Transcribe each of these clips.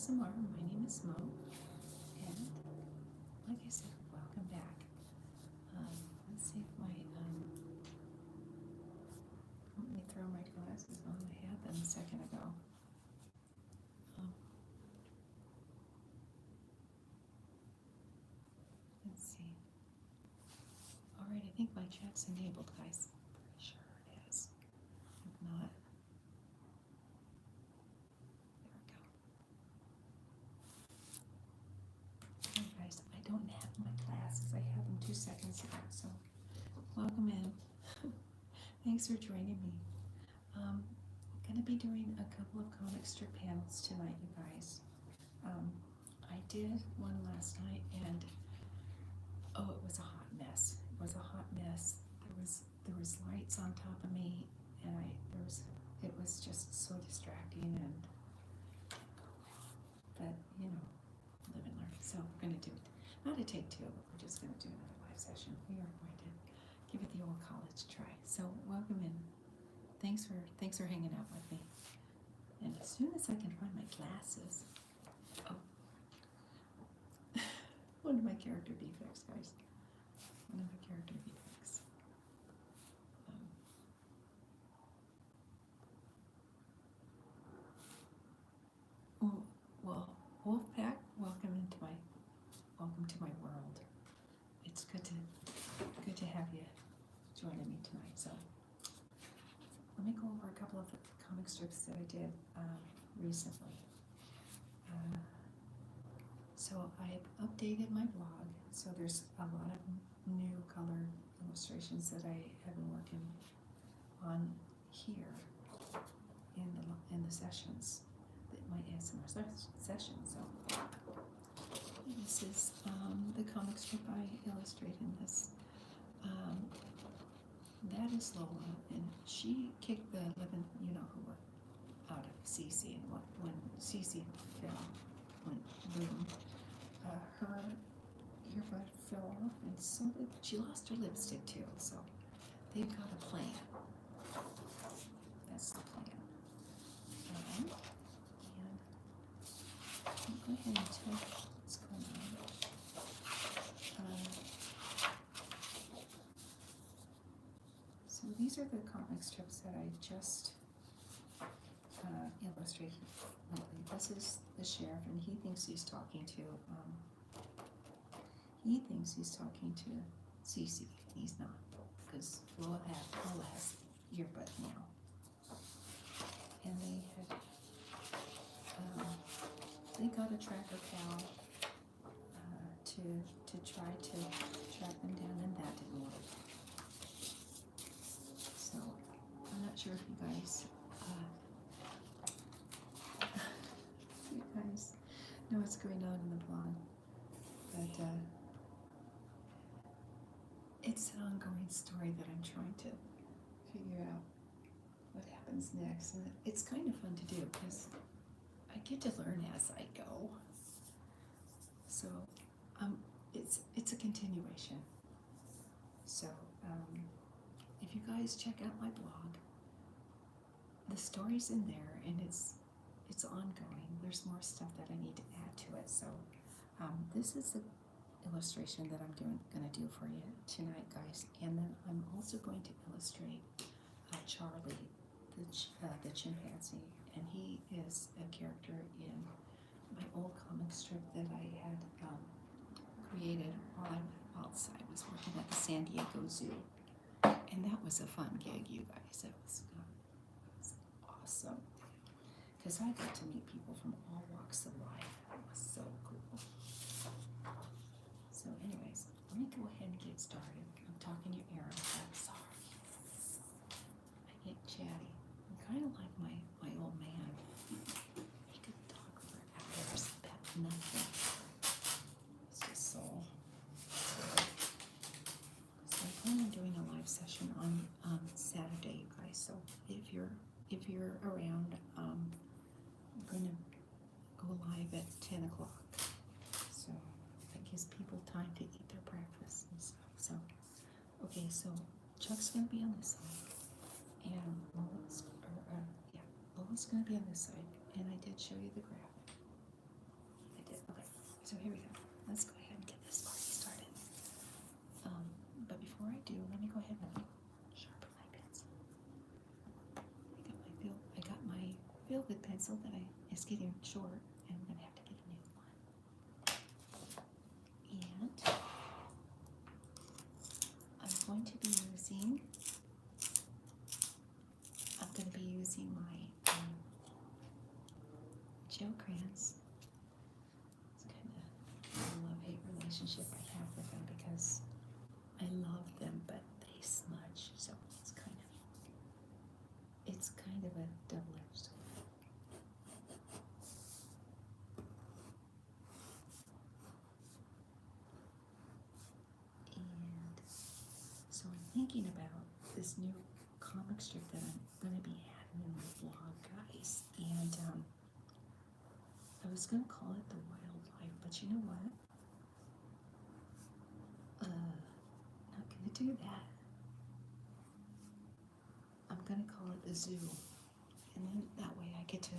ASMR. My name is Mo, and like I said, welcome back. Let's see if let me throw my glasses on. I had them a second ago. Um, let's see. All right, I think my chat's enabled, guys. Pretty sure it is. If not, there we go. Hey guys, I don't have my glasses. I had them 2 seconds ago, so welcome in. Thanks for joining me. I'm going to be doing a couple of comic strip panels tonight, you guys. I did one last night, and oh, it was a hot mess. It was a hot mess. There was lights on top of me, and it was just so distracting. But you know, live and learn. So we're going to do it. Not a take two, but we're just going to do another live session. We are going to give it the old college try. So welcome in. Thanks for hanging out with me. And as soon as I can find my glasses, oh, one of my character defects, guys. One of my character defects. Well, Wolfpack, welcome to my world. It's good to have you joining me tonight. So let me go over a couple of the comic strips that I did recently. So I've updated my blog. So there's a lot of new color illustrations that I have been working on here in the sessions, my ASMR sessions. So this is the comic strip I illustrated in this. That is Lola, and she kicked the living, out of Cece, and when Cece went boom, her earbud fell off, and so she lost her lipstick too. So they've got a plan. That's the plan. And I'll go ahead and tell what's going on. So these are the comic strips that I just illustrated lately. This is the sheriff, and he thinks he's talking to Cece. He's not, because Lola has earbud now, and they got a tracker cow to try to track them down, and that didn't work. So I'm not sure if you guys know what's going on in the blog, but it's an ongoing story that I'm trying to figure out what happens next, and it's kind of fun to do because I get to learn as I go. So it's a continuation. So if you guys check out my blog, the story's in there, and it's ongoing. There's more stuff that I need to add to it. So this is the illustration that I'm going to do for you tonight, guys. And then I'm also going to illustrate Charlie, the chimpanzee, and he is a character in my old comic strip that I had created while I was working at the San Diego Zoo, and that was a fun gig, you guys. It was awesome because I got to meet people from all walks of life. It was so cool. So anyways, let me go ahead and get started. I'm talking your ear off. I'm sorry. I get chatty. I'm kind of like my old man. He could talk for hours about nothing. It's just so. So I plan on doing a live session on Saturday, you guys. So if you're around, I'm gonna go live at 10 o'clock. So that gives people time to eat their breakfast and stuff. So okay, so Chuck's gonna be on this side, and Lola's gonna be on this side, and I did show you the graphic. So here we go. Let's go ahead and get this party started. But before I do, let me go ahead and sharpen my pencil. I got my Feel Good pencil that is getting short, and I'm gonna have to get a new one. And I'm going to be using. I'm going to be using my gel crayons. It's kind of a love-hate relationship I have with them because I love them, but they smudge. So it's kind of a double-edged sword. And so I'm thinking about this new comic strip that I'm going to be adding in my blog, guys. And I was going to call it The Wildlife, but you know what? Not going to do that. I'm going to call it The Zoo. And then that way I get to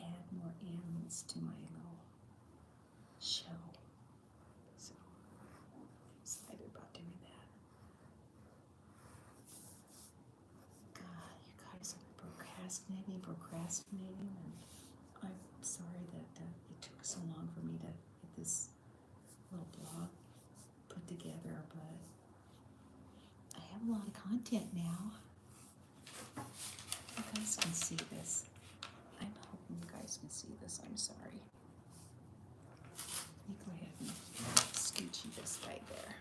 add more animals to my little show. So I'm excited about doing that. God, you guys have been procrastinating, and I'm sorry that it took so long for me to get this little blog put together, but I have a lot of content now. You guys can see this. I'm hoping you guys can see this. I'm sorry. Let me go ahead and scooch you this way there.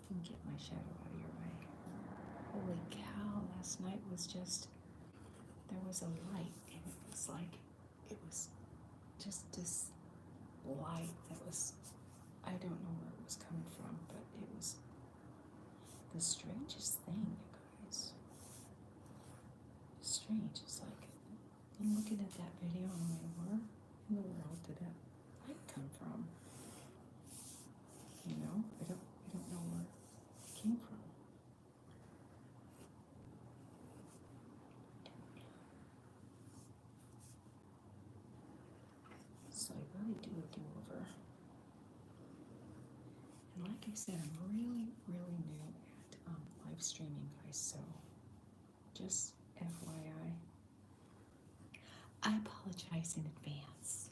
And get my shadow out of your eye. Holy cow, last night was just, there was a light, and it was like, it was just this light that was, I don't know where it was coming from, but it was the strangest thing, you guys. Strange. It's like, I'm looking at that video and I'm like, where in the world did that light come from? You know, I don't know where it came from. So I really do a do-over. And like I said, I'm really, really new at live streaming, guys, so just FYI. I apologize in advance.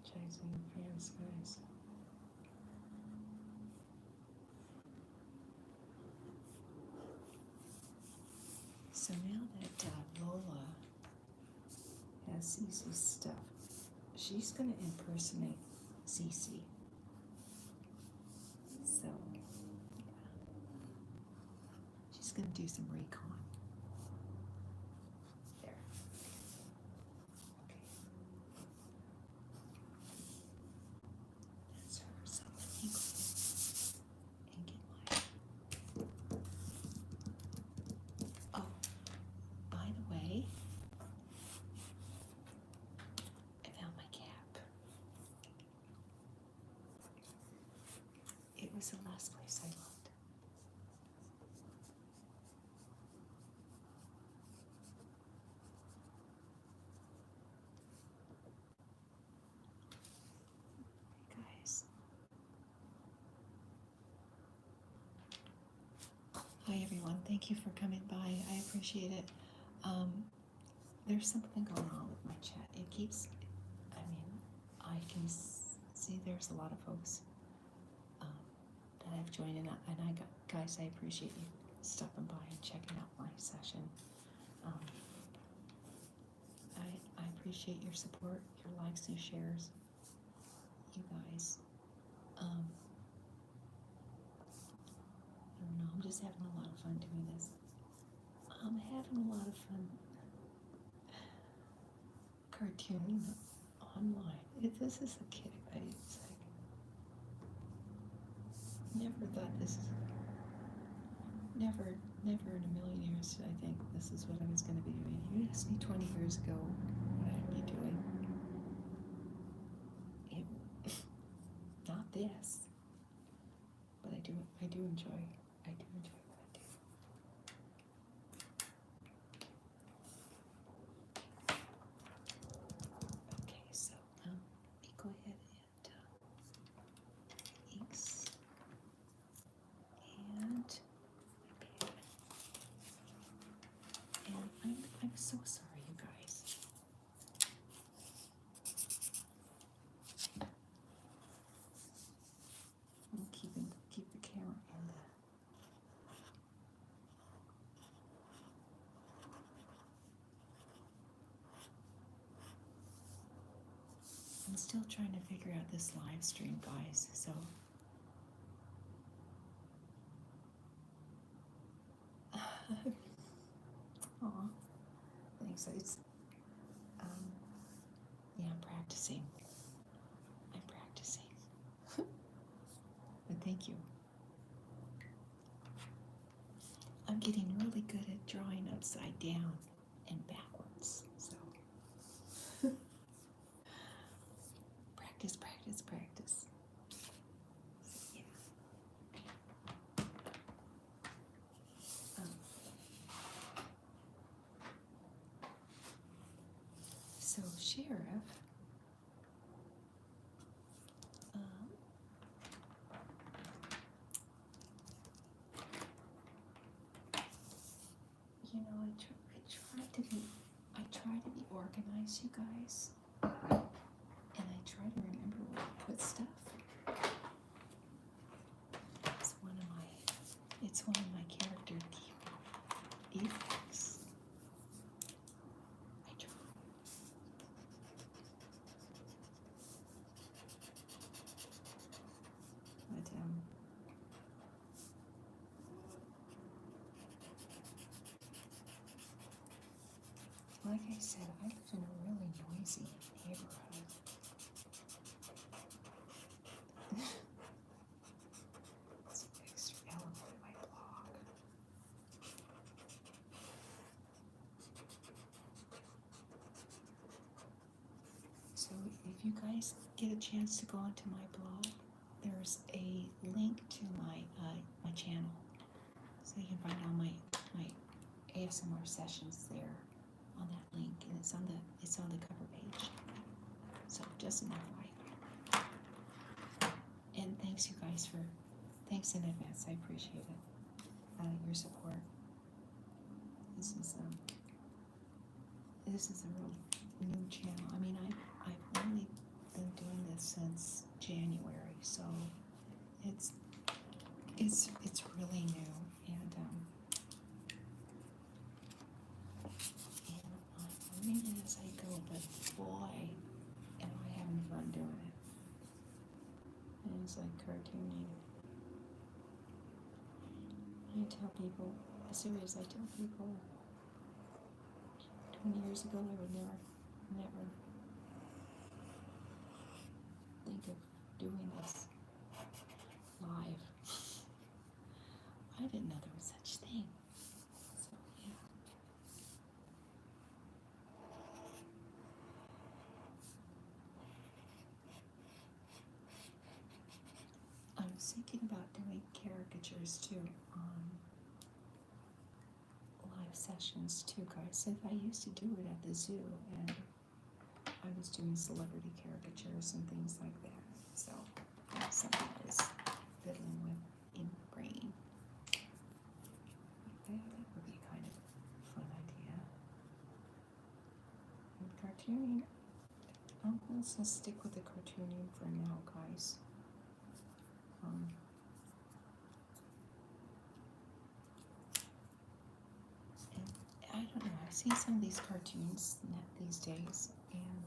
Apologize in advance, guys. So now that Lola has Cece's stuff, she's going to impersonate Cece. So, yeah. She's going to do some recon. There. Okay. That's her. So let me go and get my... Oh, by the way, I found my cap. It was the last place I looked. Guys. Hi everyone, thank you for coming by. I appreciate it. There's something going on with my chat. It keeps, I can see there's a lot of folks that have joined in, and guys, I appreciate you stopping by and checking out my session. I appreciate your support, your likes and shares, you guys. I don't know, I'm just having a lot of fun doing this. I'm having a lot of fun cartooning online. This is a kid, right? It's like, never thought this is, never in a million years did I think this is what I was going to be doing. You asked me 20 years ago what I'd be doing. Not this, but I do enjoy what I do. Okay, so let me go ahead and inks and I'm so sorry, you guys. I'm keep the camera in the. I'm still trying to figure out this live stream, guys. So. Aw, thanks. It's yeah, I'm practicing. But thank you. I'm getting really good at drawing upside down and backwards. So practice. Yeah. So Sheriff, you know, I try to be organized, you guys, and I try to remember where to put stuff. It's one of my character defects. I try. But like I said, I live in a really noisy neighborhood. It's an extra element in my blog. So if you guys get a chance to go onto my blog, there's a link to my my channel, so you can find all my ASMR sessions there on that link, and it's on the cover page. So just an FYI. And thanks in advance. I appreciate it. Your support. This is a real new channel. I mean, I've only been doing this since January, so it's really new, and I'm learning it as I go. But boy, am I having fun doing it. And it's like cartooning. I tell people 20 years ago I would never think of doing this live. I didn't know there was such thing. So yeah. I was thinking about doing caricatures too on live sessions too, guys. So I used to do it at the zoo, and I was doing celebrity caricatures and things like that. So that's something I was fiddling with in my brain. Yeah, that would be kind of a fun idea. And cartooning, let's just stick with the cartooning for now, guys. And I don't know, I've seen some of these cartoons these days, and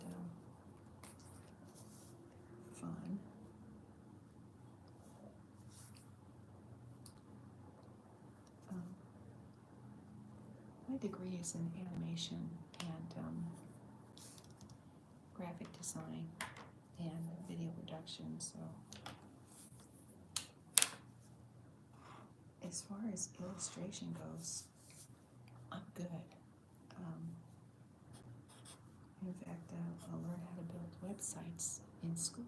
fun. My degree is in animation and graphic design and video production, so as far as illustration goes, I'm good. In fact, I'll learn how to build websites in school.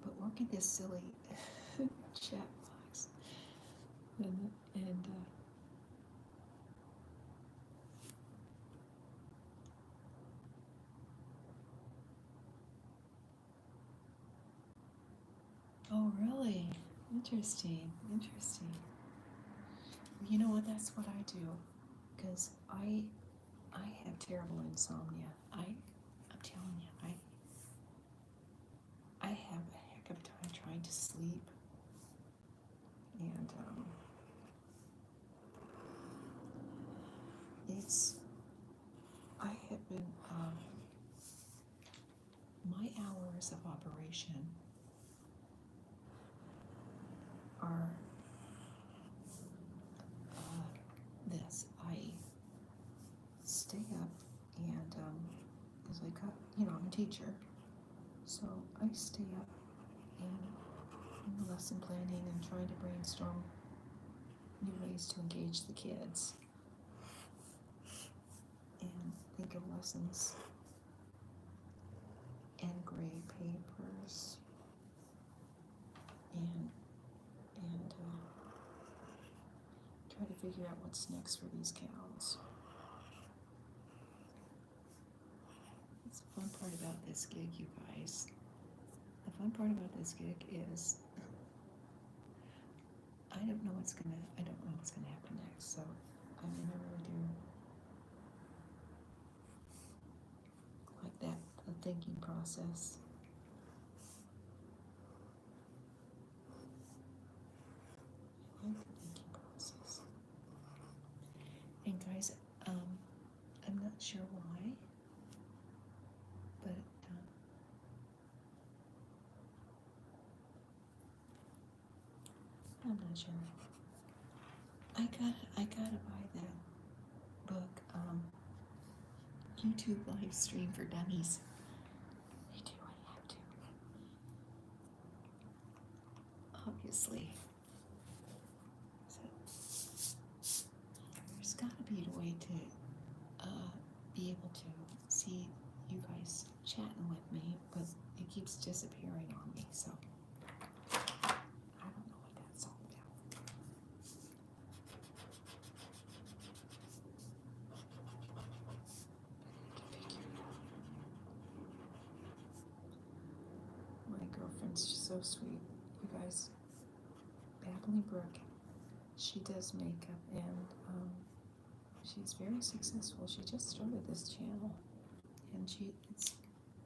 But working this silly chat box. And oh, really? Interesting. Interesting. You know what? That's what I do, because I have terrible insomnia. I'm telling you, I have a heck of a time trying to sleep, and it's I have been my hours of operation are this. I stay up and because I got, I'm a teacher, so I stay up and lesson planning and trying to brainstorm new ways to engage the kids and think of lessons and grade papers and try to figure out what's next for these cows. It's the fun part about this gig, you guys. The fun part about this gig is I don't know what's gonna happen next, so I never really do like that, the thinking process. I like the thinking process. And guys, I'm not sure why, but I'm not sure. I gotta buy that book, YouTube live stream for dummies. I do, I have to. Obviously. So there's gotta be a way to be able to see you guys chatting with me, but it keeps disappearing on me, so I don't know what that's all about. My girlfriend's just so sweet, you guys. Babbling Brooke, she does makeup and she's very successful. She just started this channel and it's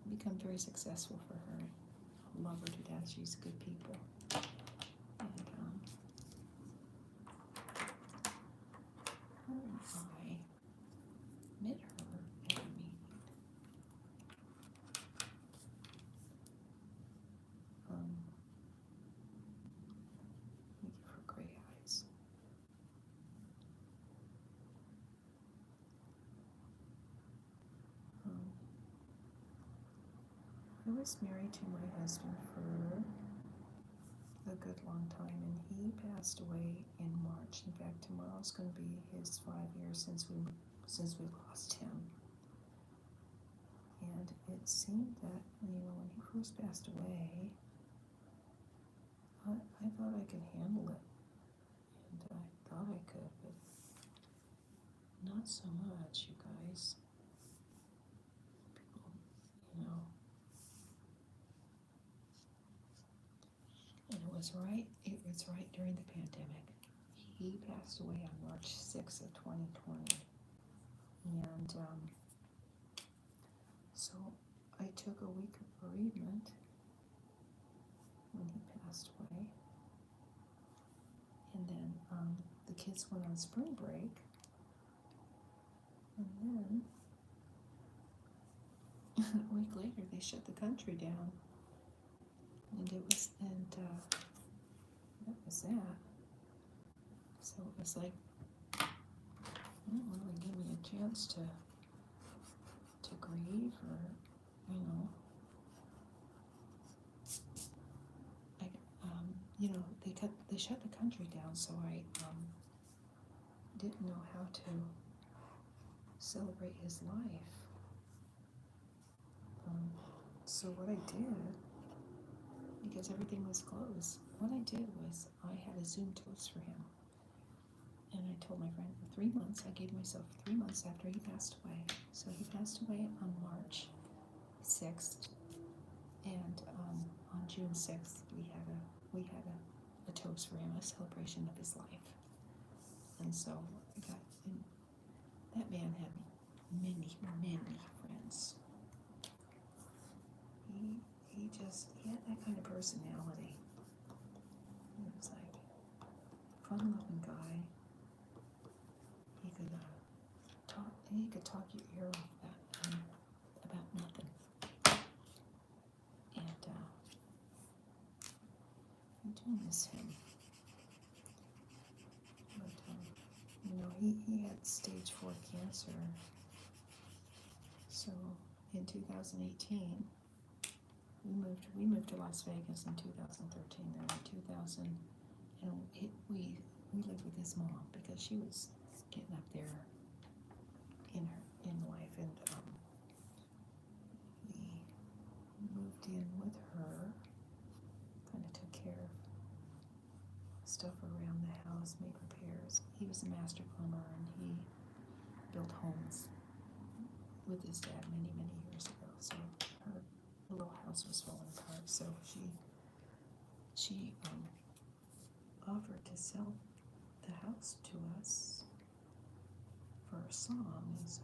become very successful for her. I love her to death. She's good people. And her and I met her at a meeting. Let me give her gray eyes. I was married to my husband for a good long time, and he passed away in March. In fact, tomorrow's going to be his 5 years since we lost him. And it seemed that when he first passed away, I thought I could handle it, and I thought I could, but not so much, you guys. People, and it was right during the pandemic. He passed away on March 6th of 2020. And so I took a week of bereavement when he passed away. And then the kids went on spring break. And then a week later they shut the country down. And that was that. So it was like, they didn't really give me a chance to grieve, or they shut the country down, so I didn't know how to celebrate his life. So what I did because everything was closed. What I did was I had a Zoom toast for him. And I told my friend for 3 months, I gave myself 3 months after he passed away. So he passed away on March 6th. And on June 6th, we had a toast for him, a celebration of his life. And so and that man had many, many friends. He had that kind of personality. He was like a fun-loving guy. He could talk your ear off about nothing. And I do miss him. But he had stage 4 cancer. So in 2018, we moved to Las Vegas in 2013. Then in 2000, and we lived with his mom because she was getting up there in life, and we moved in with her. Kind of took care of stuff around the house, made repairs. He was a master plumber, and he built homes with his dad many, many years ago. So her little house was falling apart. So she offered to sell the house to us for a song, and so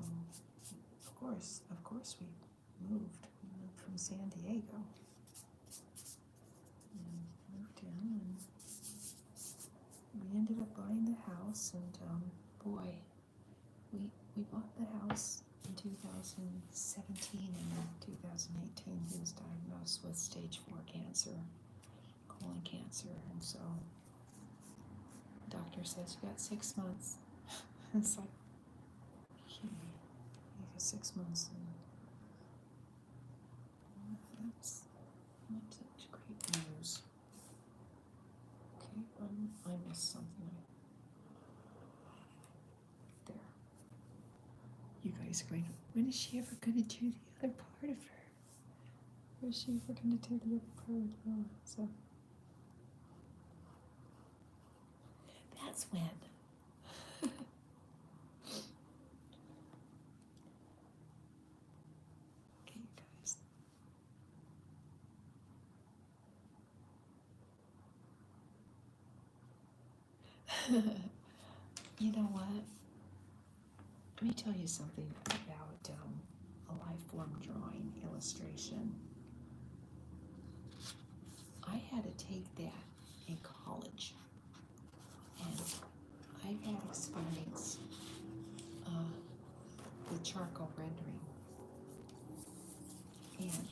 of course we moved. We moved from San Diego and moved in, and we ended up buying the house. And boy, we bought the house in 2017, and in 2018 he was diagnosed with stage 4 cancer, colon cancer, and so the doctor says you got 6 months. It's like, okay, you got 6 months, and that's not such great news. Okay, I missed something there. You guys are going to, when is she ever going to do the other part of her? When is she ever going to do the other part? Oh, so that's when. Okay, you guys. You know what? Let me tell you something about a life form drawing illustration. I had to take that in college, and I've had experience with charcoal rendering, and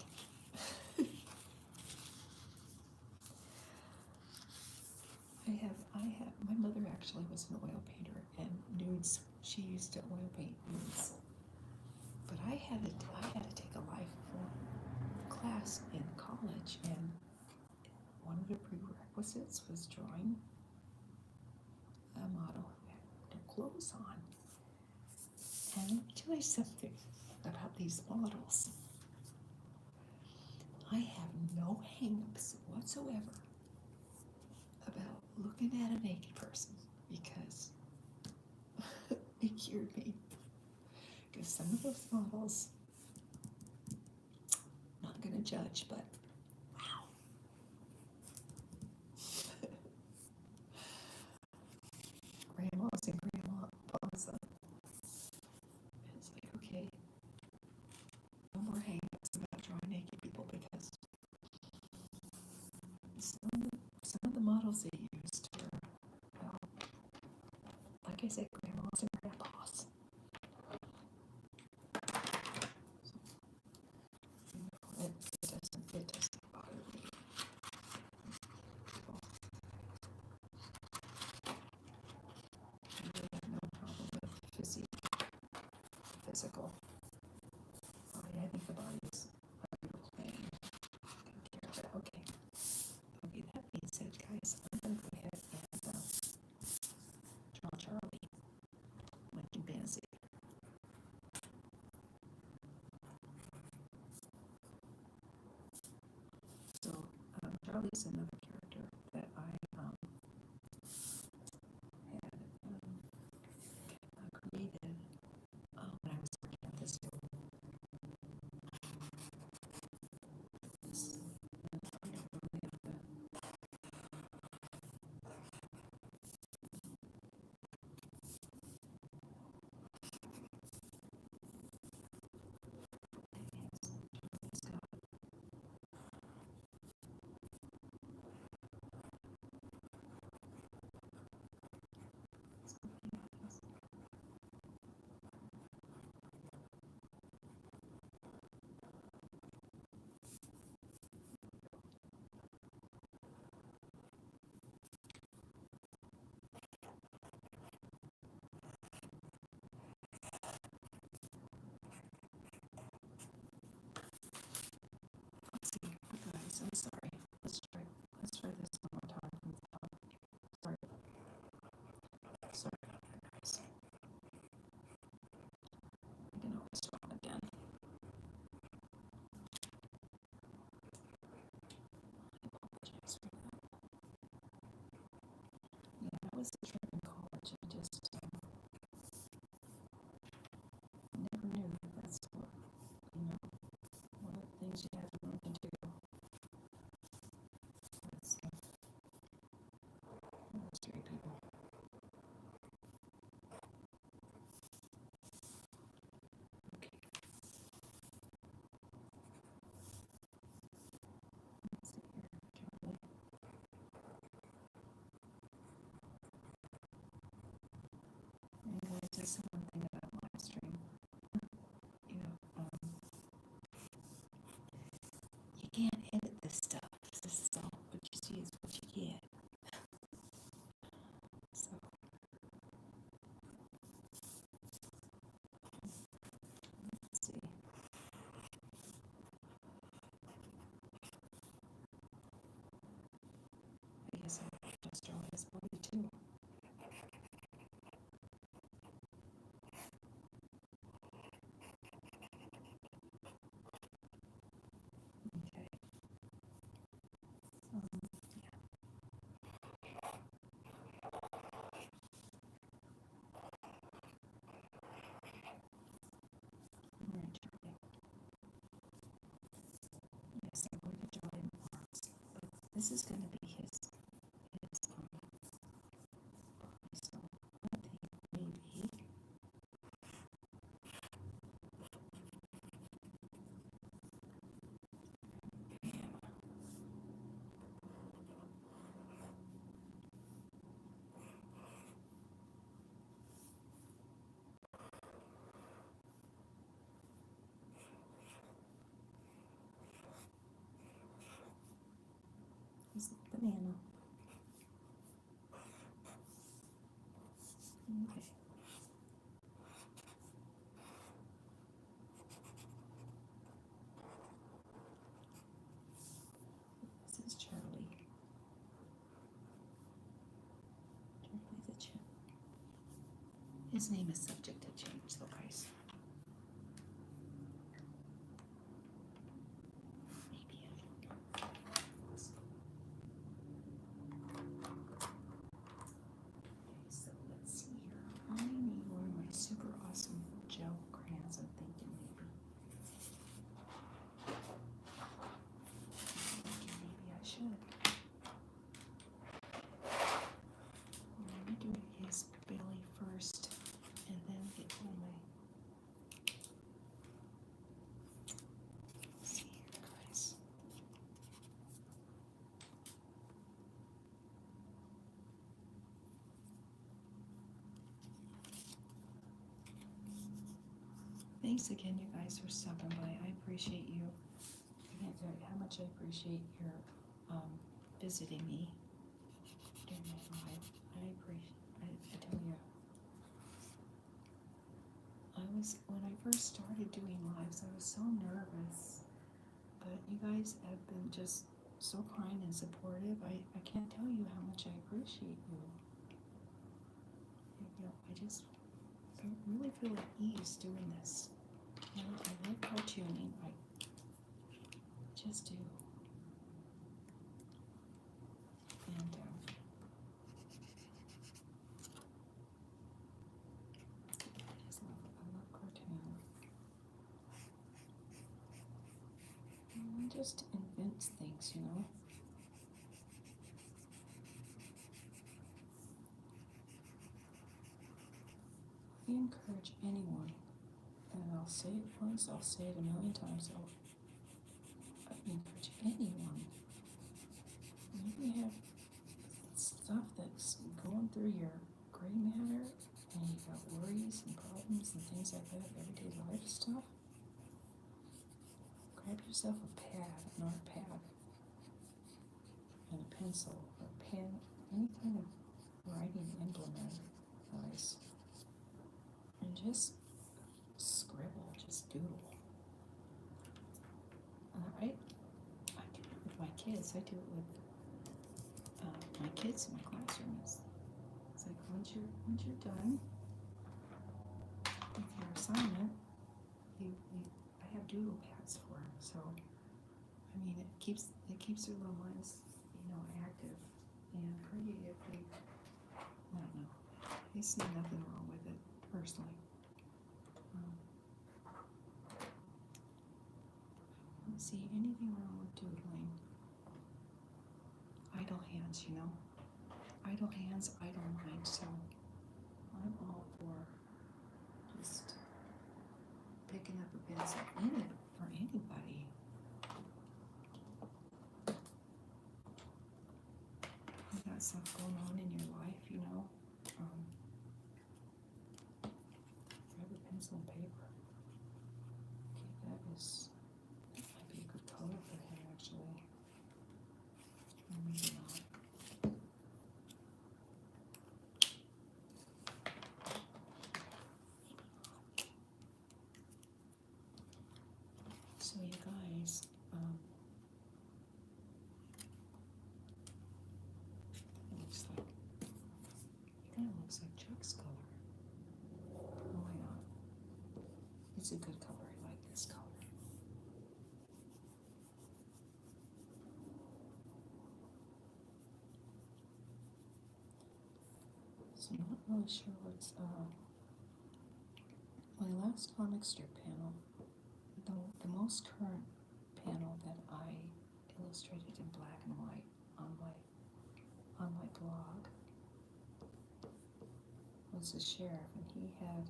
my mother actually was an oil painter, and nudes, she used to oil paint nudes. But I had to take a life form class in college, and one of the prerequisites was drawing a model who had no clothes on. And let me tell you something about these models. I have no hang-ups whatsoever about looking at a naked person, because it cured me. Because some of those models, not going to judge, but wow. Grandmas and grandpas. It's like, okay, no more hang-ups about drawing naked people, because some of the models they used were, well, like I said, grandmas and grandpas. It doesn't bother me. I really have no problem with physical body. I think the body is a beautiful thing. Okay. Okay, that being said, guys, I'm going to go ahead and draw Charlie, my chimpanzee. So, Charlie Charlie's another character that I had created when I was working at this school. Let's see, you guys, I'm sorry. Let's try this one more time from the top. Sorry about that, guys. I can always try again. I apologize for that. Yeah, I was a trip in college. I just never knew that that's what, one of the things you have to learn to do. Let's illustrate people. Okay. Let's see here, Charlie. And guys, just one thing about live stream. You know, you can't edit this stuff. This is all what you see is what you get. So let's see. I guess I just draw this body too. Okay. Yeah. Alright, Charlie. Yes, I'm going to draw him arms. But this is going to be his body. So I think maybe he's the banana. Okay. This is Charlie. Charlie the chimp. His name is subject to change, though, guys. Maybe I don't know. Okay, so let's see here. I need one of my super awesome gel crayons, I'm thinking maybe. Maybe I should. Let me do his belly first, and then get all my. Let's see here, guys. Thanks again, you guys, for stopping by. I appreciate you. I can't tell you how much I appreciate your visiting me during my live. I tell you, when I first started doing lives, I was so nervous. But you guys have been just so kind and supportive. I can't tell you how much I appreciate you. I really feel at ease doing this. I love cartooning. I just do. just invents things, you know. I encourage anyone, and I'll say it once, I'll say it a million times, I encourage anyone, maybe you have stuff that's going through your gray matter, and you got worries and problems and things like that, everyday life stuff, grab yourself a pad, an art pad, and a pencil or pen, any kind of writing implement, guys, and just scribble, just doodle. I do it with my kids. I do it with my kids in my classroom. It's like once you're done with your assignment, I have doodle pads for them. So I mean, it keeps their little minds, active and creative. I don't know. I see nothing wrong with it personally. I don't see anything wrong with doodling. Idle hands, idle hands, idle mind. So I'm all for just picking up a pencil for anybody. You got stuff going on in your life, grab a pencil and paper. Okay, that might be a good color for him, actually. Or maybe not. So you guys, it kind of looks like Chuck's color. Why not? It's a good color. I like this color. So I'm not really sure what's my last comic strip panel. The most current panel that I illustrated in black and white on my blog was the sheriff, and he had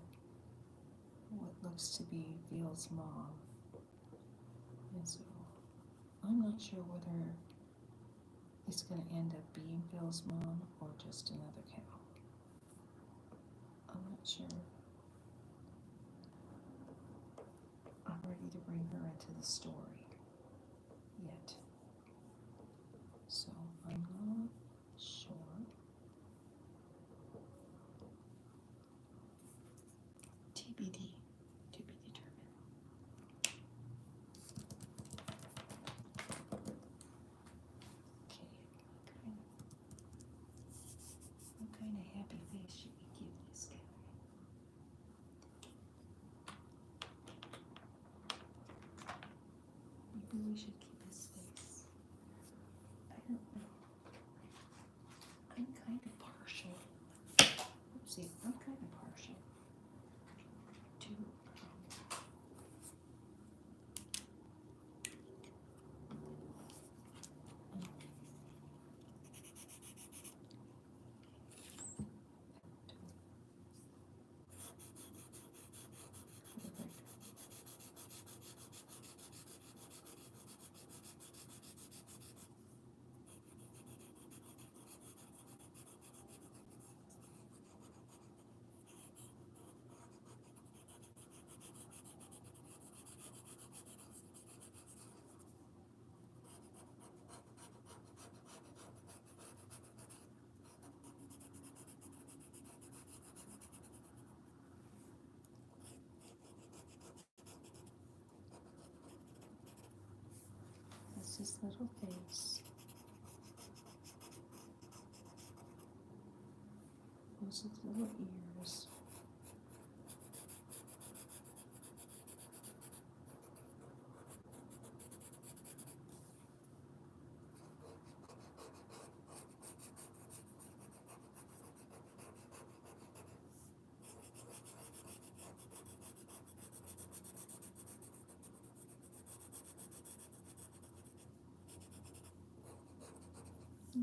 what looks to be Veal's mom. And so I'm not sure whether it's going to end up being Veal's mom or just another cow. I'm not sure. I'm ready to bring her into the story yet. So I'm not sure. TBD, to be determined. Okay, what kind of happy face should we give this guy? Maybe we should keep his face. I don't know. I'm kind of partial. Oopsie, I'm kind of partial to that's his little face. Those his little ears. Yeah.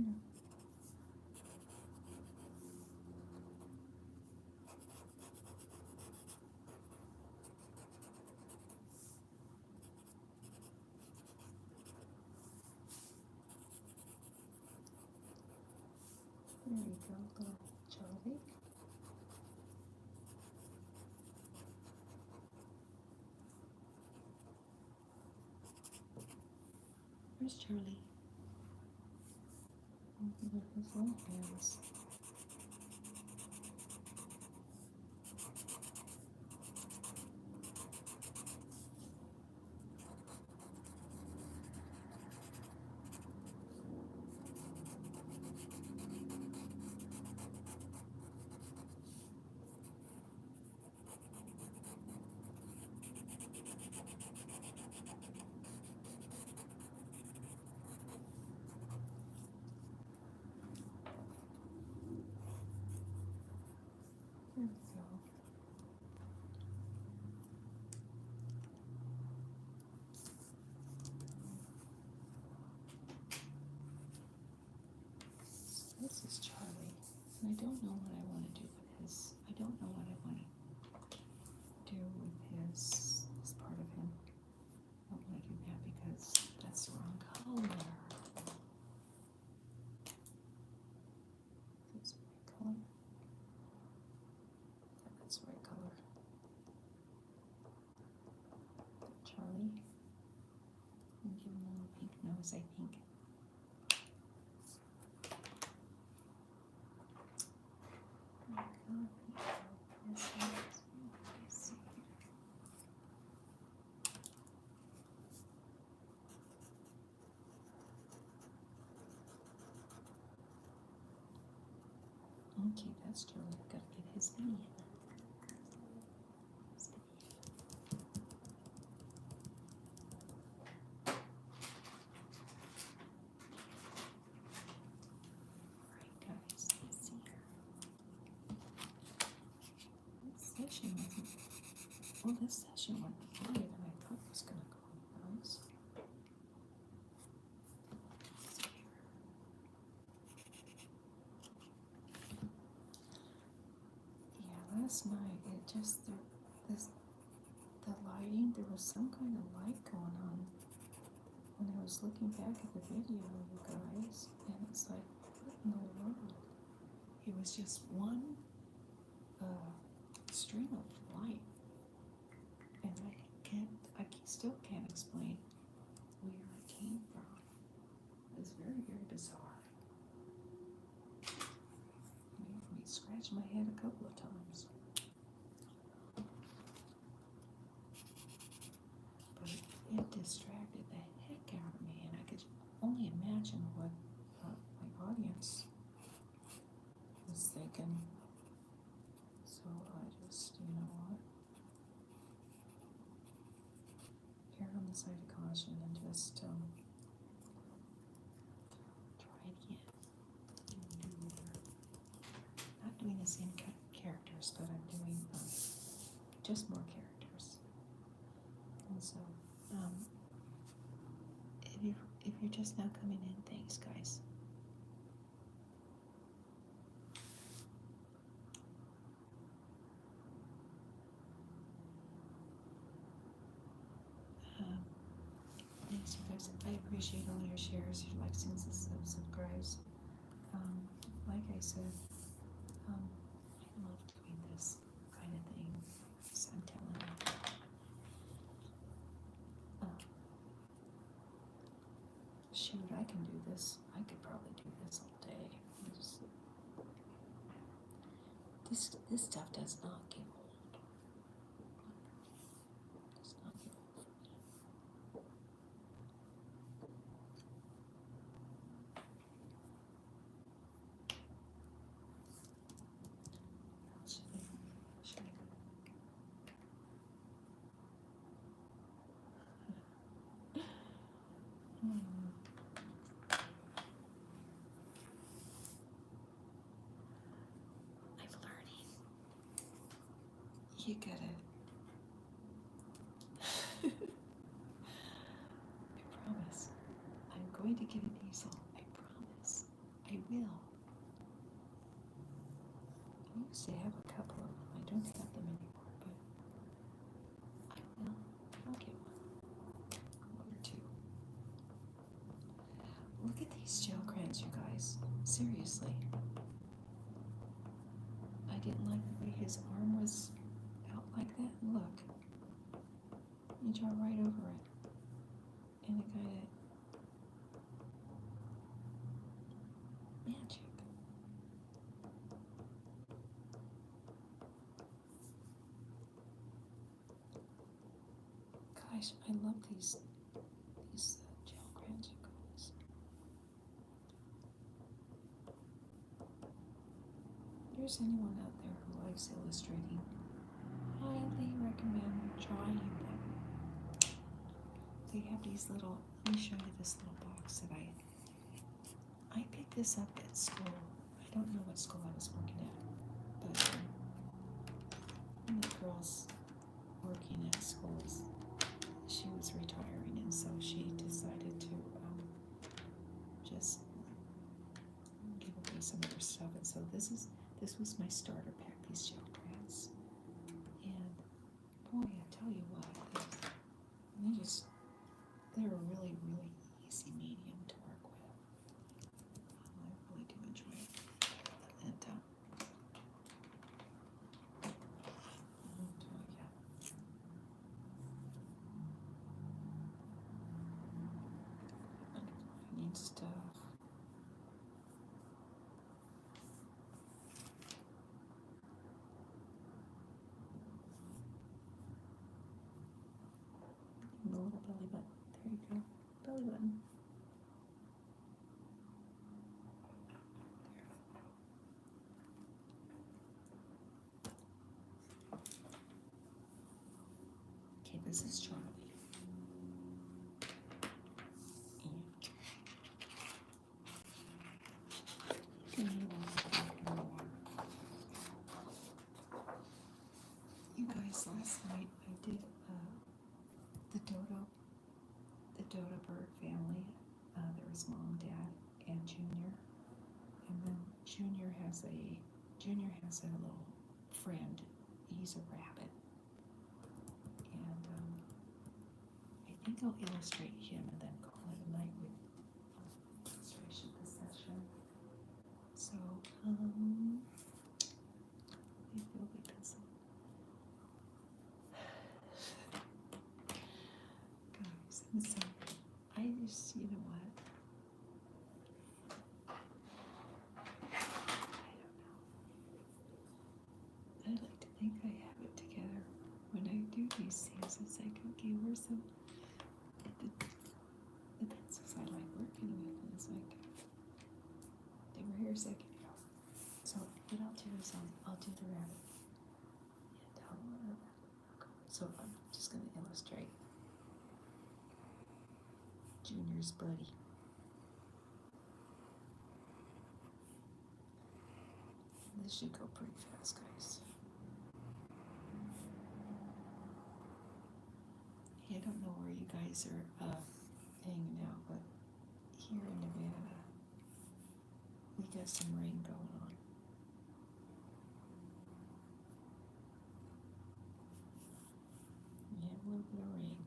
There you go, little Charlie. Where's Charlie? Look at his little hands. There we go. So this is Charlie, and I don't know what I want to do with his. I don't know what I want to do with his this part of him. I don't want to do that because that's the wrong color. Is this the right color? Yeah, that's the right color. Charlie. And give him a little pink nose, I think. Okay, that's Charlie. I've got to get his video. Alright, guys, let's see here. This session wasn't. Well, this session went farther than I thought it was going to go, guys. Let's see here. Yeah, last night it just the lighting. There was some kind of light going on when I was looking back at the video, you guys, and it's like, what in the world? It was just one stream of light, and I still can't explain where it came from. It was very, very bizarre. It made me scratch my head a couple of times. But it distracted the heck out of me, and I could only imagine what my audience was thinking. So I just, you know what? Err on the side of caution and just try it again. Not doing the same characters, but I'm doing just more characters. And so, if you're just now coming in, thanks, guys. Thanks, you guys. I appreciate all your shares, your likes, and subscribes. Like I said, I love doing this kind of thing. So I'm telling you. Shoot, I can do this. I could probably do this all day. This stuff does not get old. Does not get old for me. Should I I'm learning. You gotta. I promise. I'm going to get an easel. I promise. will. I used to have a couple of them. I don't have them anymore, but I will. I'll get one or two. Look at these gel crayons, you guys. Seriously. I didn't like the way his arm was out like that. Look. You draw right over it. And it got it. Magic. Gosh, I love these gel crayons, you guys. If there's anyone out there who likes illustrating, highly recommend trying them. They have these little, let me show you this little box that I picked this up at school. I don't know what school I was working at, but one of the girls working at schools, she was retiring, and so she decided to just give away some of her stuff. And so this was my starter pack, these gel crayons. And boy, I tell you what, they're a really, really easy medium to work with. I really do enjoy it. And underlining stuff. A little belly button. There you go. Belly button. Okay, this is Charlie. You guys, last night I did the dodo bird family. There was Mom, Dad, and Junior, and then Junior has a little friend. He's a rabbit, and I think I'll illustrate him and then call it a night with illustration this session. So it will be pencil. Guys, and so I just, you know what? I like to think I have it together. When I do these things, it's like, okay, where's the pencils I like working with? And it's like, they were here a second ago. So what I'll do is I'll do the rabbit. And so I'm just going to illustrate Junior's buddy. This should go pretty fast, guys. I don't know where you guys are hanging out, but here in Nevada, we got some rain going on. We have a little bit of rain.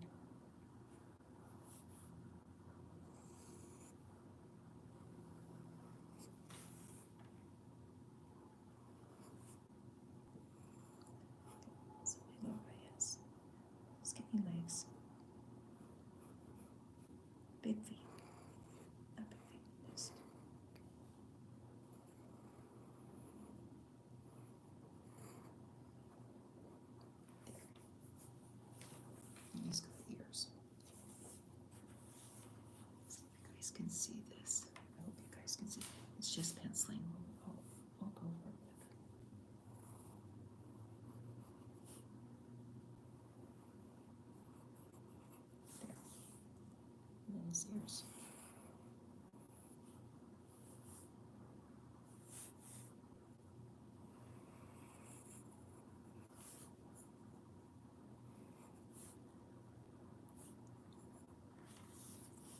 So my little hands, skinny legs, big feet, not big feet, just. And he's got ears. So you guys can see this. I hope you guys can see. It's just penciling. I'll go over it with. There. And then his ears.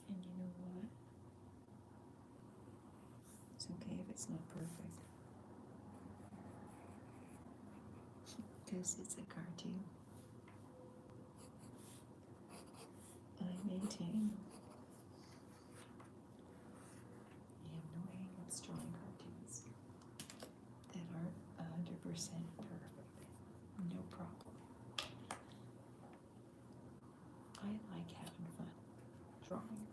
And you know what? It's okay if it's not perfect. Because it's a cartoon. I maintain. I have no hang-ups drawing cartoons that aren't 100% perfect. No problem. I like having fun drawing.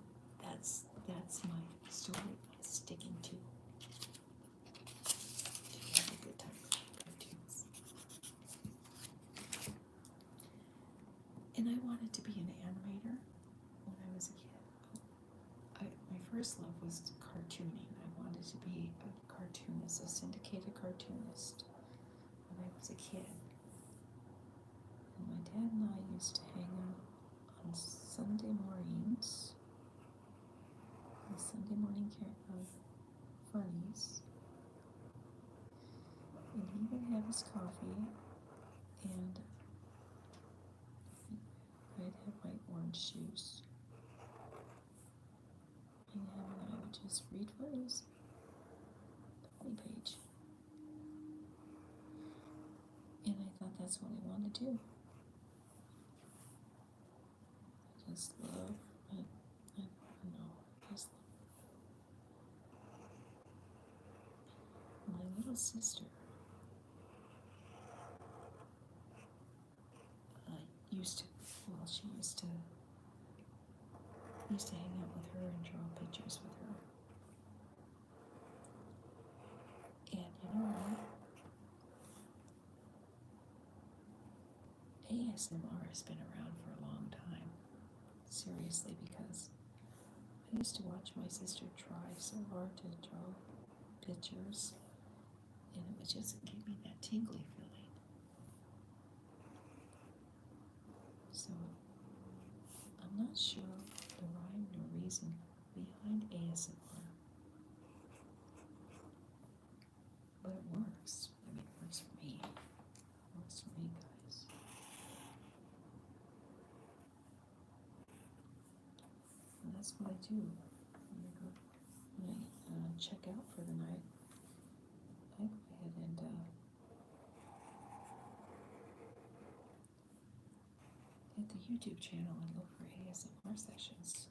That's my story sticking to. Have a good time with cartoons. And I wanted to be an animator when I was a kid. My first love was cartooning. I wanted to be a cartoonist, a syndicated cartoonist when I was a kid. And my dad and I used to hang out on Sunday mornings, the Sunday morning funnies, and he would have his coffee, and I'd have my orange juice, and him and I would just read funnies, the funny page, and I thought that's what I wanted to do. I just love it. I don't know, just my little sister used to hang out with her and draw pictures with her. And you know what? ASMR has been around for a long time. Seriously, because I used to watch my sister try so hard to draw pictures, and it would just give me that tingly feeling. So I'm not sure the rhyme or reason behind ASMR, but it works. I mean, it works for me. It works for me, guys. And that's what I do when I check out for the night. I go ahead and hit the YouTube channel and look for ASMR sessions.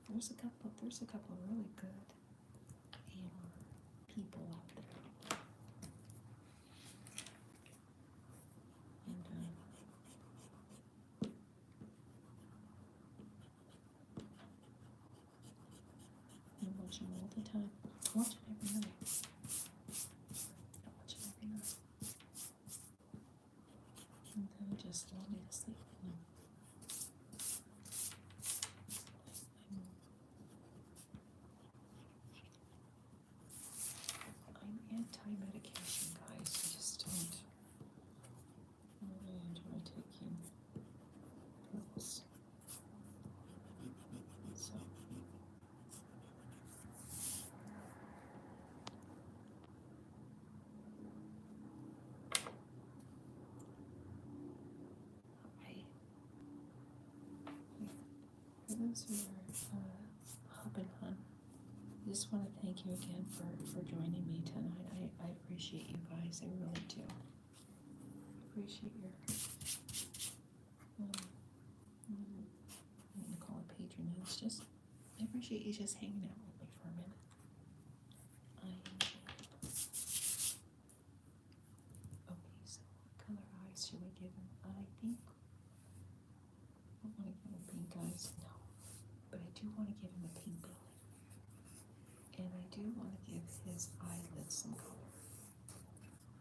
There's a couple of really good people out there. And I watch them all the time. I watch them every night. And then I just lull me to sleep. I'm anti-medication, guys. I just don't really enjoy taking pills. So for those who are hopping on, I just want to thank you again for joining me tonight. I appreciate you guys. I really do. I appreciate your, I wouldn't call it patronage. Just, I appreciate you just hanging out with me for a minute. Okay, so what color eyes should we give him? I think, I don't want to give him pink eyes, no. But I do want to give him a pink belly. And I do want to give his eyelids some color.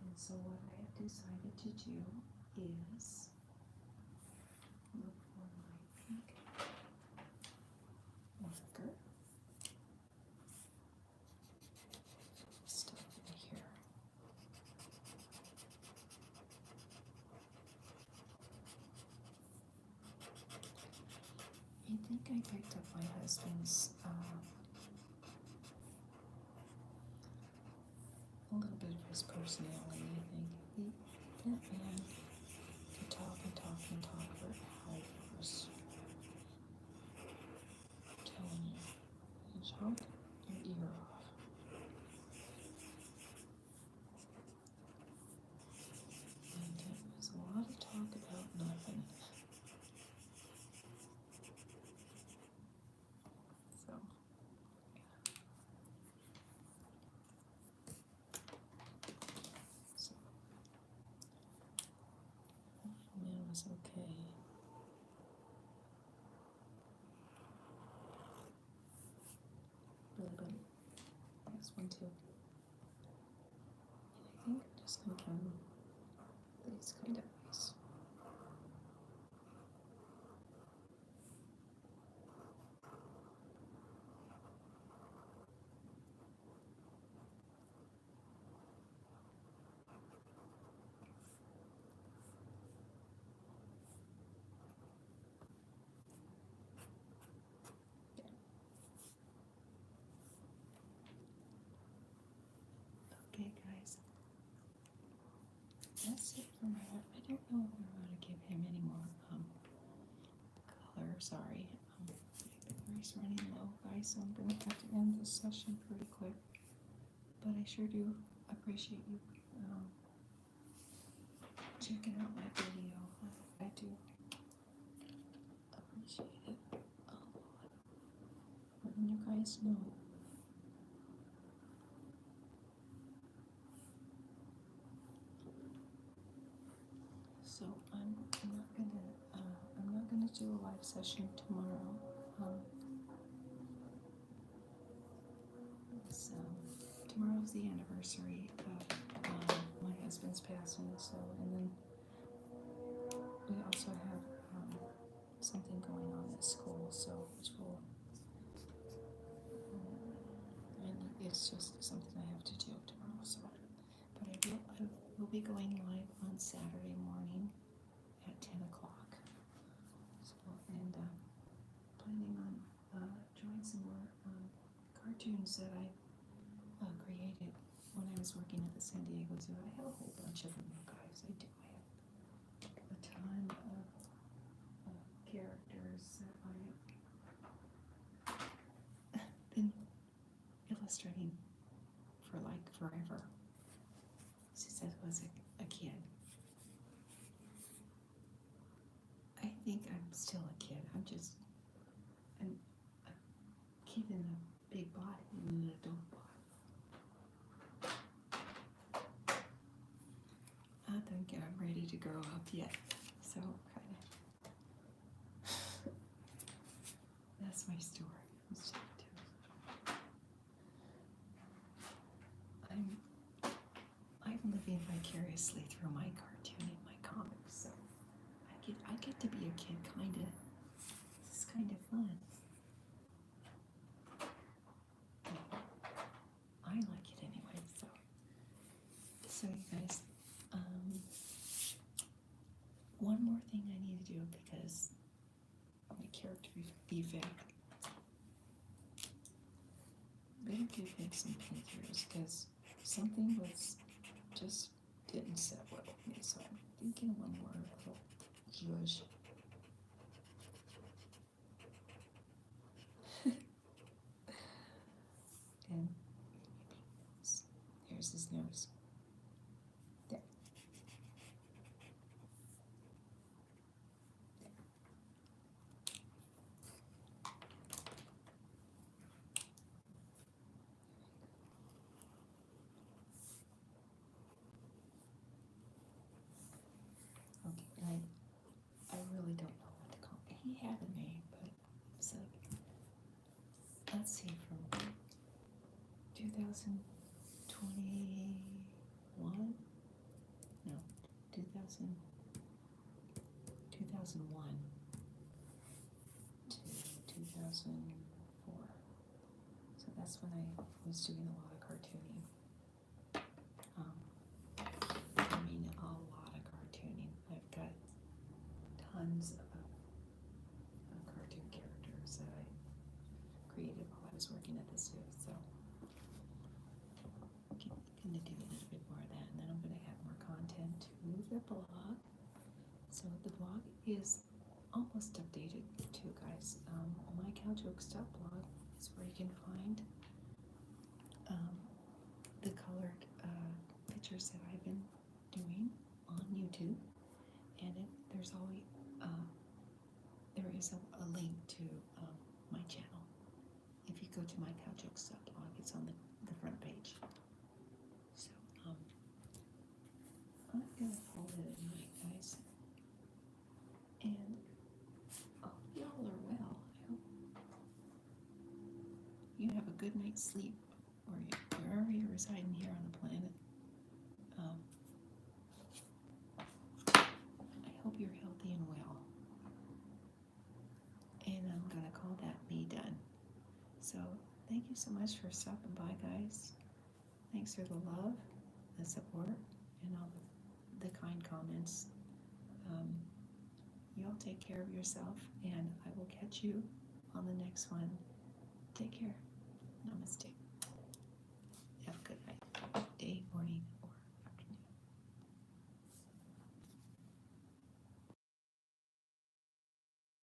And so what I have decided to do is look for my pink marker. Stuff over here. I think I picked up my husband's a little bit of his personality. I think that man could talk and talk and talk for hours. I'm telling you, he'll talk your ear off. fun too. And I think I'm just gonna give them these kind of eyes. Okay, guys. That's it for my. I don't know if I want to give him any more color. Sorry, my battery's running low, guys. So I'm gonna have to end this session pretty quick. But I sure do appreciate you checking out my video. I do appreciate it a lot. Letting you guys know. So I'm not gonna do a live session tomorrow. Tomorrow's the anniversary of my husband's passing. So, and then we also have something going on at school. So, which will, and it's just something I have to do tomorrow. So, but I will be going live on Saturday morning at 10 o'clock. So, and planning on drawing some more cartoons that I created when I was working at the San Diego Zoo. I have a whole bunch of them, you guys. I do. I have a ton of characters that I have been illustrating for like forever, since I was a kid. I think I'm still a kid. I'm a kid in a big body, in an adult body. I don't think I'm ready to grow up yet. So kind of that's my story. I'm living vicariously through my cartoon and my comics, so I get to be a kid, kinda. This is kind of fun. I like it anyway. So you guys, one more thing I need to do because of my character defect. Better give him some painkillers because something was just didn't set well with me. So I'm thinking one more little zhuzh. And here's his nose. There. Okay, I really don't know what to call it. He had a name, but it's like, let's see, from 2021? No, 2001 to 2004. So that's when I was doing a lot of cartooning. I mean, a lot of cartooning. I've got tons of cartoon characters that I created while I was working at the zoo. So I'm going to do a little bit more of that, and then I'm going to add more content to the blog. So the blog is almost updated too, guys. MyCowJokes.blog is where you can find the colored pictures that I've been doing on YouTube, and there's always there is a link to my channel. If you go to MyCowJokes.blog, it's on the front page. So I'm gonna call it a night, guys. And y'all are well. I hope you have a good night's sleep or wherever you're residing here on the planet. I hope you're healthy and well. And I'm going to call that me done. So thank you so much for stopping by, guys. Thanks for the love, the support, and all the kind comments. You all take care of yourself, and I will catch you on the next one. Take care. Namaste. Have a good night, day, morning,